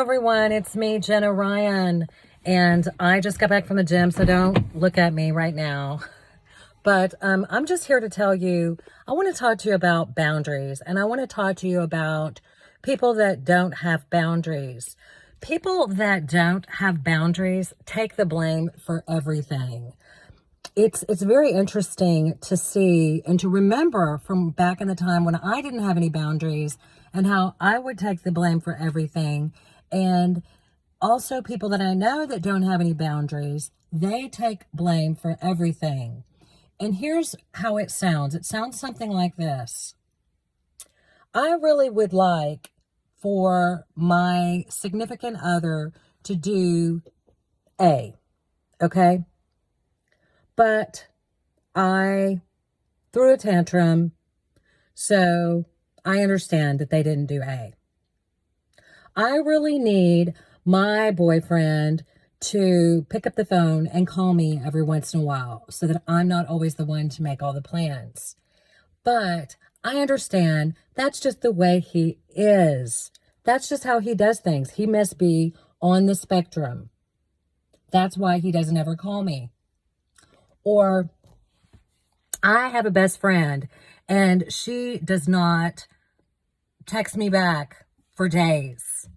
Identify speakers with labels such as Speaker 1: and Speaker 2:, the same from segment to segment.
Speaker 1: Everyone, it's me, Jenna Ryan, and I just got back from the gym, so don't look at me right now. But I'm just here to tell you, I want to talk to you about boundaries, and I want to talk to you about people that don't have boundaries. People that don't have boundaries take the blame for everything. It's very interesting to see and to remember from back in the time when I didn't have any boundaries and how I would take the blame for everything. And also people that I know that don't have any boundaries, they take blame for everything. And here's how it sounds. It sounds something like this. I really would like for my significant other to do A, okay? But I threw a tantrum, so I understand that they didn't do A. I really need my boyfriend to pick up the phone and call me every once in a while so that I'm not always the one to make all the plans. But I understand that's just the way he is. That's just how he does things. He must be on the spectrum. That's why he doesn't ever call me. Or I have a best friend and she does not text me back for days.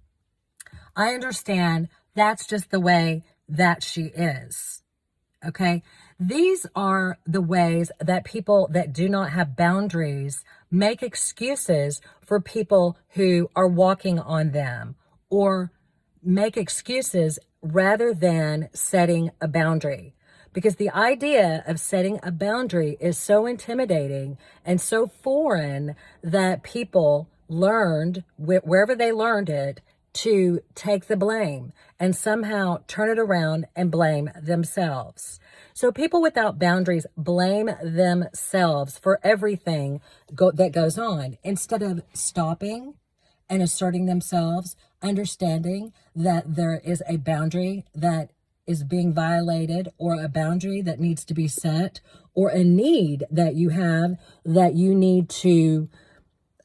Speaker 1: I understand that's just the way that she is. Okay. These are the ways that people that do not have boundaries make excuses for people who are walking on them, or make excuses rather than setting a boundary. Because the idea of setting a boundary is so intimidating and so foreign that people learned, wherever they learned it, to take the blame and somehow turn it around and blame themselves. So people without boundaries blame themselves for everything that goes on instead of stopping and asserting themselves, understanding that there is a boundary that is being violated, or a boundary that needs to be set, or a need that you have that you need to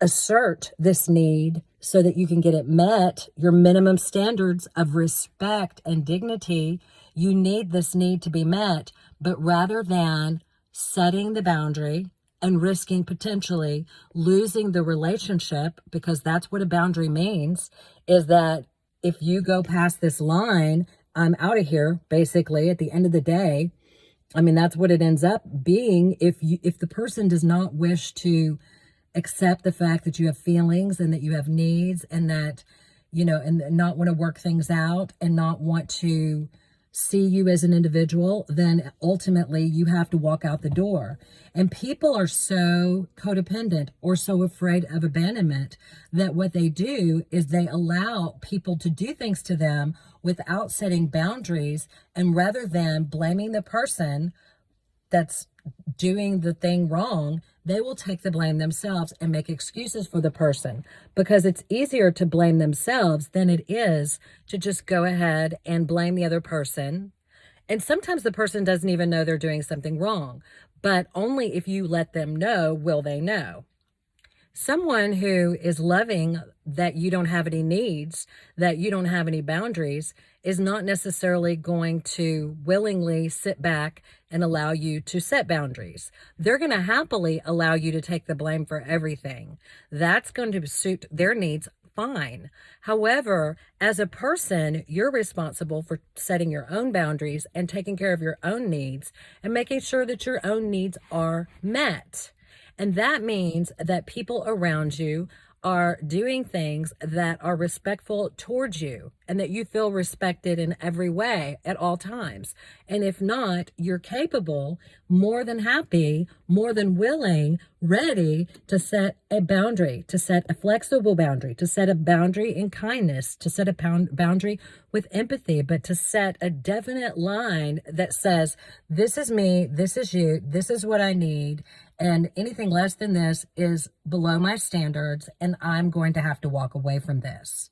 Speaker 1: assert this need so that you can get it met, your minimum standards of respect and dignity. You need this need to be met, but rather than setting the boundary and risking potentially losing the relationship, because that's what a boundary means, is that if you go past this line, I'm out of here, basically, at the end of the day. I mean, that's what it ends up being. If the person does not wish to accept the fact that you have feelings and that you have needs, and that, and not want to work things out and not want to see you as an individual, then ultimately you have to walk out the door. And people are so codependent or so afraid of abandonment that what they do is they allow people to do things to them without setting boundaries. And rather than blaming the person that's doing the thing wrong, they will take the blame themselves and make excuses for the person, because it's easier to blame themselves than it is to just go ahead and blame the other person. And sometimes the person doesn't even know they're doing something wrong, but only if you let them know will they know. Someone who is loving that you don't have any needs, that you don't have any boundaries, is not necessarily going to willingly sit back and allow you to set boundaries. They're going to happily allow you to take the blame for everything. That's going to suit their needs fine. However, as a person, you're responsible for setting your own boundaries and taking care of your own needs and making sure that your own needs are met. And that means that people around you are doing things that are respectful towards you and that you feel respected in every way at all times. And if not, you're capable, more than happy, more than willing, ready to set a boundary, to set a flexible boundary, to set a boundary in kindness, to set a boundary with empathy, but to set a definite line that says, this is me, this is you, this is what I need. And anything less than this is below my standards, and I'm going to have to walk away from this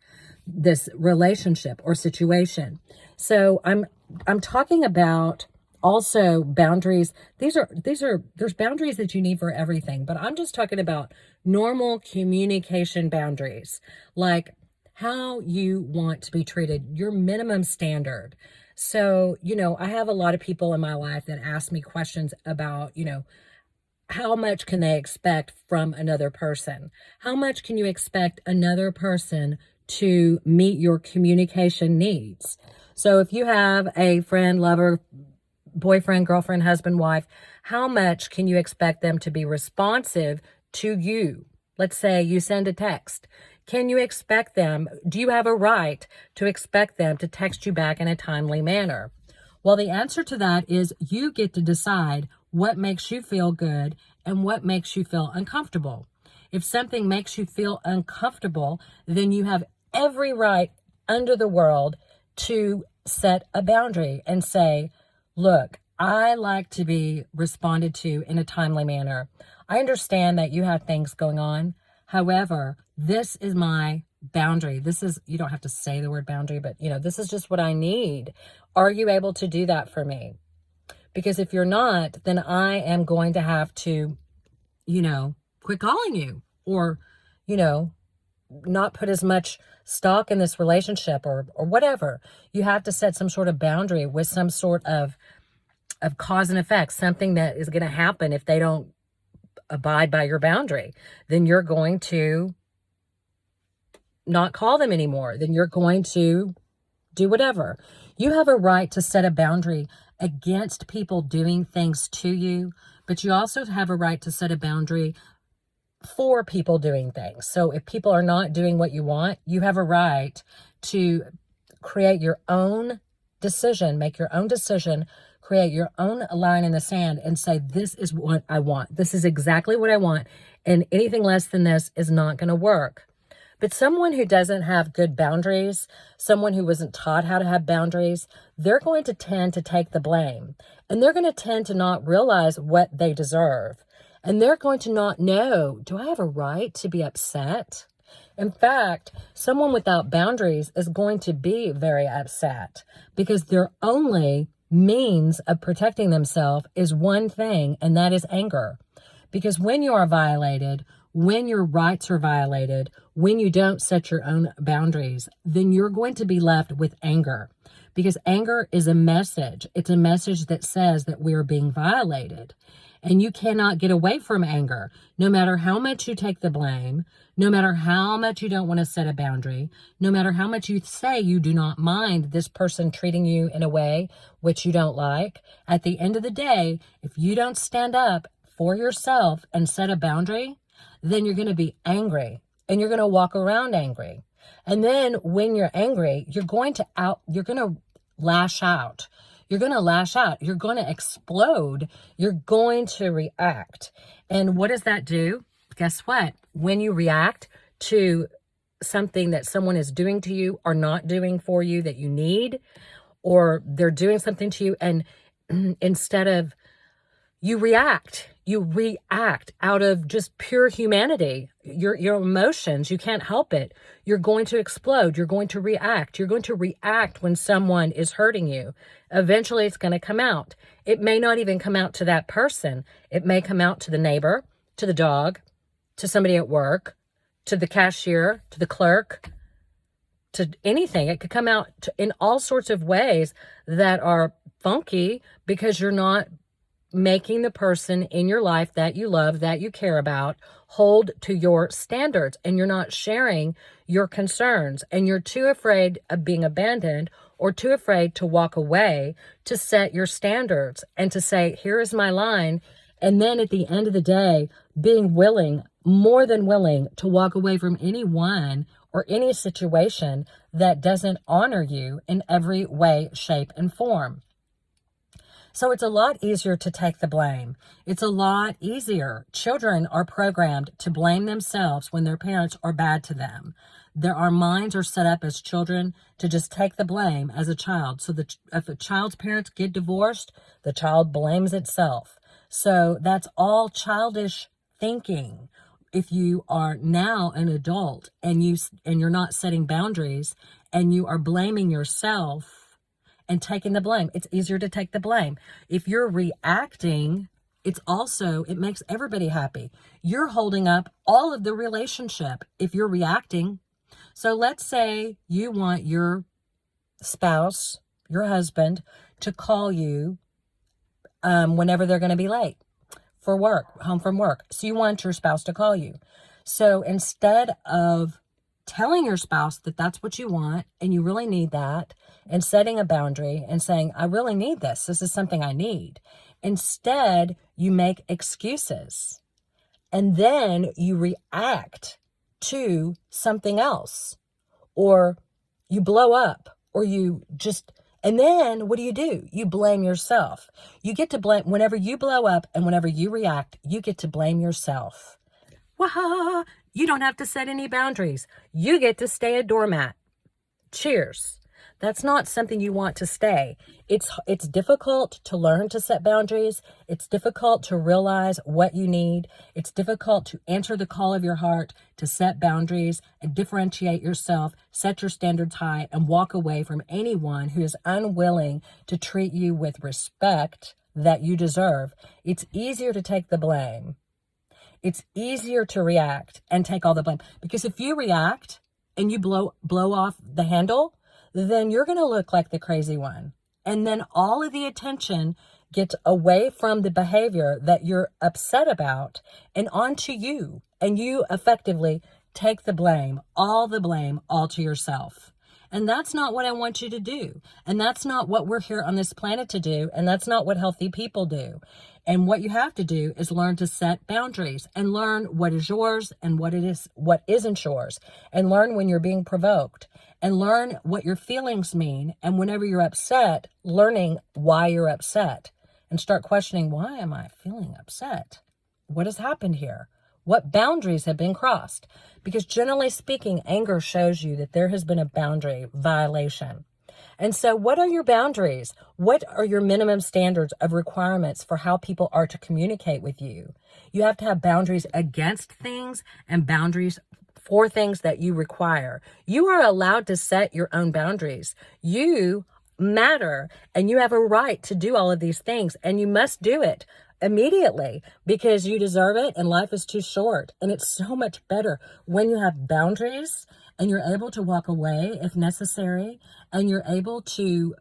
Speaker 1: relationship or situation. So I'm talking about also boundaries. There's boundaries that you need for everything, but I'm just talking about normal communication boundaries. Like, how you want to be treated, your minimum standard. So, I have a lot of people in my life that ask me questions about, how much can they expect from another person? How much can you expect another person to meet your communication needs? So if you have a friend, lover, boyfriend, girlfriend, husband, wife, how much can you expect them to be responsive to you? Let's say you send a text. Can you expect them? Do you have a right to expect them to text you back in a timely manner? Well, the answer to that is you get to decide what makes you feel good and what makes you feel uncomfortable. If something makes you feel uncomfortable, then you have every right under the world to set a boundary and say, look, I like to be responded to in a timely manner. I understand that you have things going on. However, this is my boundary. You don't have to say the word boundary, but this is just what I need. Are you able to do that for me? Because if you're not, then I am going to have to, quit calling you or, not put as much stock in this relationship or whatever. You have to set some sort of boundary with some sort of cause and effect, something that is going to happen if they don't abide by your boundary. Then you're going to not call them anymore. Then you're going to do whatever. You have a right to set a boundary against people doing things to you, but you also have a right to set a boundary for people doing things. So if people are not doing what you want, you have a right to create your own decision, make your own decision, create your own line in the sand and say, this is what I want. This is exactly what I want. And anything less than this is not going to work. But someone who doesn't have good boundaries, someone who wasn't taught how to have boundaries, they're going to tend to take the blame. And they're going to tend to not realize what they deserve. And they're going to not know, do I have a right to be upset? In fact, someone without boundaries is going to be very upset because their only means of protecting themselves is one thing, and that is anger. Because when you are violated, when your rights are violated, when you don't set your own boundaries, then you're going to be left with anger. Because anger is a message. It's a message that says that we are being violated. And you cannot get away from anger, no matter how much you take the blame, no matter how much you don't want to set a boundary, no matter how much you say you do not mind this person treating you in a way which you don't like. At the end of the day, if you don't stand up for yourself and set a boundary, then you're going to be angry and you're going to walk around angry. And then when you're angry, you're going to lash out. You're going to lash out. You're going to explode. You're going to react. And what does that do? Guess what? When you react to something that someone is doing to you or not doing for you that you need, or they're doing something to you, and instead of you react out of just pure humanity, your emotions, you can't help it. You're going to explode. You're going to react. You're going to react when someone is hurting you. Eventually it's going to come out. It may not even come out to that person. It may come out to the neighbor, to the dog, to somebody at work, to the cashier, to the clerk, to anything. It could come out in all sorts of ways that are funky because you're not making the person in your life that you love, that you care about, hold to your standards, and you're not sharing your concerns, and you're too afraid of being abandoned or too afraid to walk away to set your standards and to say, here is my line. And then at the end of the day, being willing, more than willing, to walk away from anyone or any situation that doesn't honor you in every way, shape, and form. So it's a lot easier to take the blame. It's a lot easier. Children are programmed to blame themselves when their parents are bad to them. Our minds are set up as children to just take the blame as a child. So if a child's parents get divorced, the child blames itself. So that's all childish thinking. If you are now an adult and you're not setting boundaries and you are blaming yourself and taking the blame, it's easier to take the blame. If you're reacting, it makes everybody happy. You're holding up all of the relationship if you're reacting. So let's say you want your spouse, your husband, to call you whenever they're going to be late for work, home from work. So you want your spouse to call you. So instead of telling your spouse that that's what you want and you really need that, and setting a boundary and saying, I really need this, this is something I need, instead you make excuses and then you react to something else, or you blow up, or you just, and then what do? You blame yourself. You get to blame, whenever you blow up and whenever you react, you get to blame yourself. Wah! You don't have to set any boundaries. You get to stay a doormat. Cheers. That's not something you want to stay. It's difficult to learn to set boundaries. It's difficult to realize what you need. It's difficult to answer the call of your heart, to set boundaries and differentiate yourself, set your standards high, and walk away from anyone who is unwilling to treat you with respect that you deserve. It's easier to take the blame. It's easier to react and take all the blame, because if you react and you blow off the handle, then you're going to look like the crazy one. And then all of the attention gets away from the behavior that you're upset about and onto you. And you effectively take the blame all to yourself. And that's not what I want you to do. And that's not what we're here on this planet to do. And that's not what healthy people do. And what you have to do is learn to set boundaries and learn what is yours and what isn't yours, and learn when you're being provoked, and learn what your feelings mean. And whenever you're upset, learning why you're upset, and start questioning, why am I feeling upset? What has happened here? What boundaries have been crossed? Because generally speaking, anger shows you that there has been a boundary violation. And so what are your boundaries? What are your minimum standards of requirements for how people are to communicate with you? You have to have boundaries against things and boundaries for things that you require. You are allowed to set your own boundaries. You matter, and you have a right to do all of these things, and you must do it immediately because you deserve it, and life is too short. And it's so much better when you have boundaries and you're able to walk away if necessary, and you're able to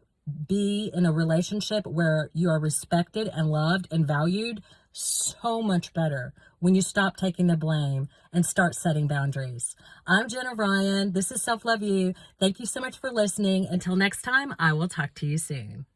Speaker 1: be in a relationship where you are respected and loved and valued. So much better when you stop taking the blame and start setting boundaries. I'm Jenna Ryan. This is Self Love You. Thank you so much for listening. Until next time, I will talk to you soon.